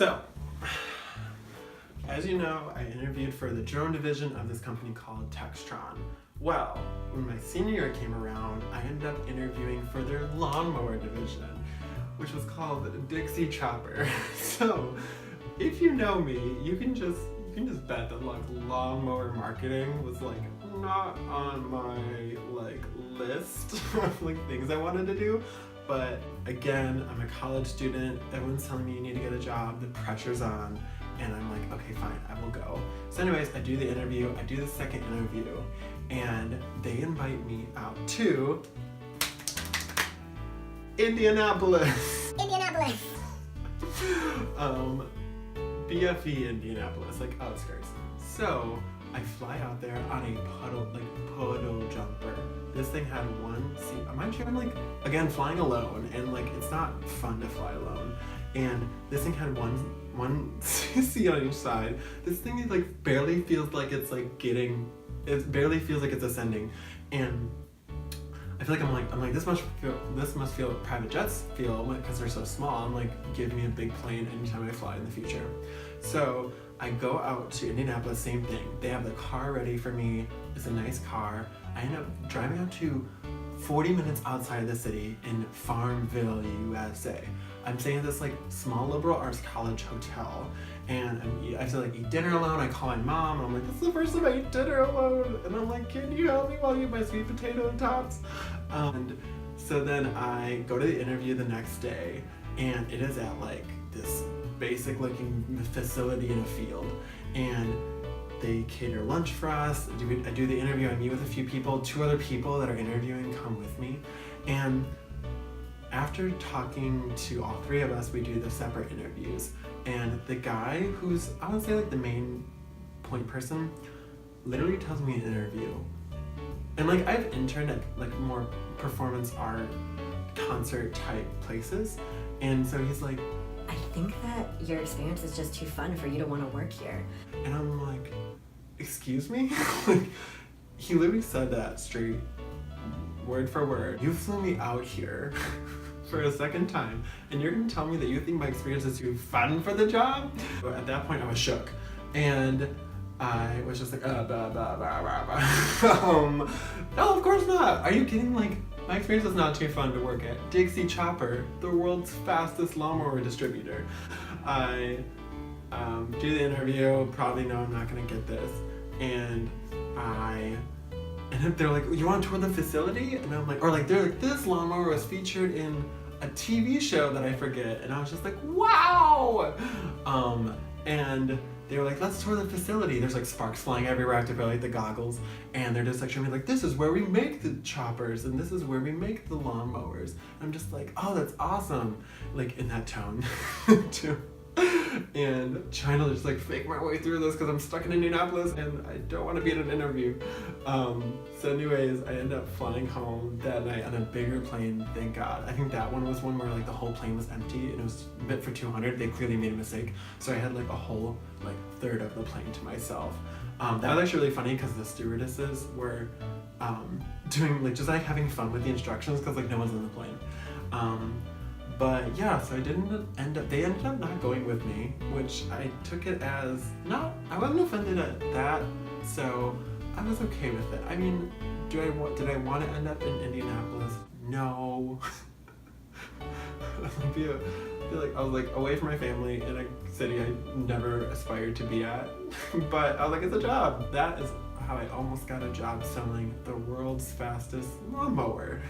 So, as you know, I interviewed for the drone division of this company called Textron. Well, when my senior year came around, I ended up interviewing for their lawnmower division, which was called Dixie Chopper. So, if you know me, you can just bet that like lawnmower marketing was like not on my like list of like things I wanted to do. But again, I'm a college student, everyone's telling me you need to get a job, the pressure's on, and I'm like, okay, fine, I will go. So anyways, I do the interview, I do the second interview, and they invite me out to Indianapolis. Indianapolis. BFE Indianapolis, like outskirts. So I fly out there on a puddle jumper. This thing had one seat. Mind you, I'm like, again, flying alone, and like, it's not fun to fly alone. And this thing had one seat on each side. This thing like barely feels like it's like it barely feels like it's ascending. And I feel like I'm like this must feel what private jets feel because they're so small. I'm like, give me a big plane anytime I fly in the future. So I go out to Indianapolis, same thing. They have the car ready for me. It's a nice car. I end up driving out to 40 minutes outside of the city in Farmville, USA. I'm staying at this like small liberal arts college hotel, and I have to like eat dinner alone. I call my mom, and I'm like, this is the first time I eat dinner alone, and I'm like, can you help me while I eat my sweet potato and tots? And so then I go to the interview the next day, and it is at like this basic looking facility in a field, and they cater lunch for us. I do the interview, I meet with a few people, 2 other people that are interviewing come with me, and after talking to all 3 of us, we do the separate interviews, and the guy who's, I would say like the main point person, literally tells me in an interview, and like I've interned at like more performance art, concert type places, and so he's like, I think that your experience is just too fun for you to want to work here. and I'm like, excuse me? Like, he literally said that straight, word for word. You flew me out here for a second time, and you're gonna tell me that you think my experience is too fun for the job? But at that point, I was shook, and I was just like, blah, blah, blah, blah, blah. No, of course not. Are you kidding? Like, my experience is not too fun to work at Dixie Chopper, the world's fastest lawnmower distributor. I do the interview, probably know I'm not gonna get this, and they're like, you want to tour the facility? And I'm like, they're like, this lawnmower was featured in a TV show that I forget, and I was just like, wow! And they were like, let's tour the facility. There's like sparks flying everywhere. I have to wear like the goggles, and they're just like showing me like, this is where we make the choppers, and this is where we make the lawnmowers. I'm just like, oh, that's awesome, like in that tone too. And trying to just like fake my way through this because I'm stuck in Indianapolis and I don't want to be in an interview. So anyways, I ended up flying home that night on a bigger plane, thank God. I think that one was one where like the whole plane was empty and it was meant for 200. They clearly made a mistake. So I had like a whole like third of the plane to myself. That was actually really funny because the stewardesses were doing like just like having fun with the instructions because like no one's in the plane. But yeah, so they ended up not going with me, which I took it as I wasn't offended at that, so I was okay with it. I mean, did I want to end up in Indianapolis? No. I was like away from my family in a city I never aspired to be at, but I was like, it's a job. That is how I almost got a job selling the world's fastest lawnmower.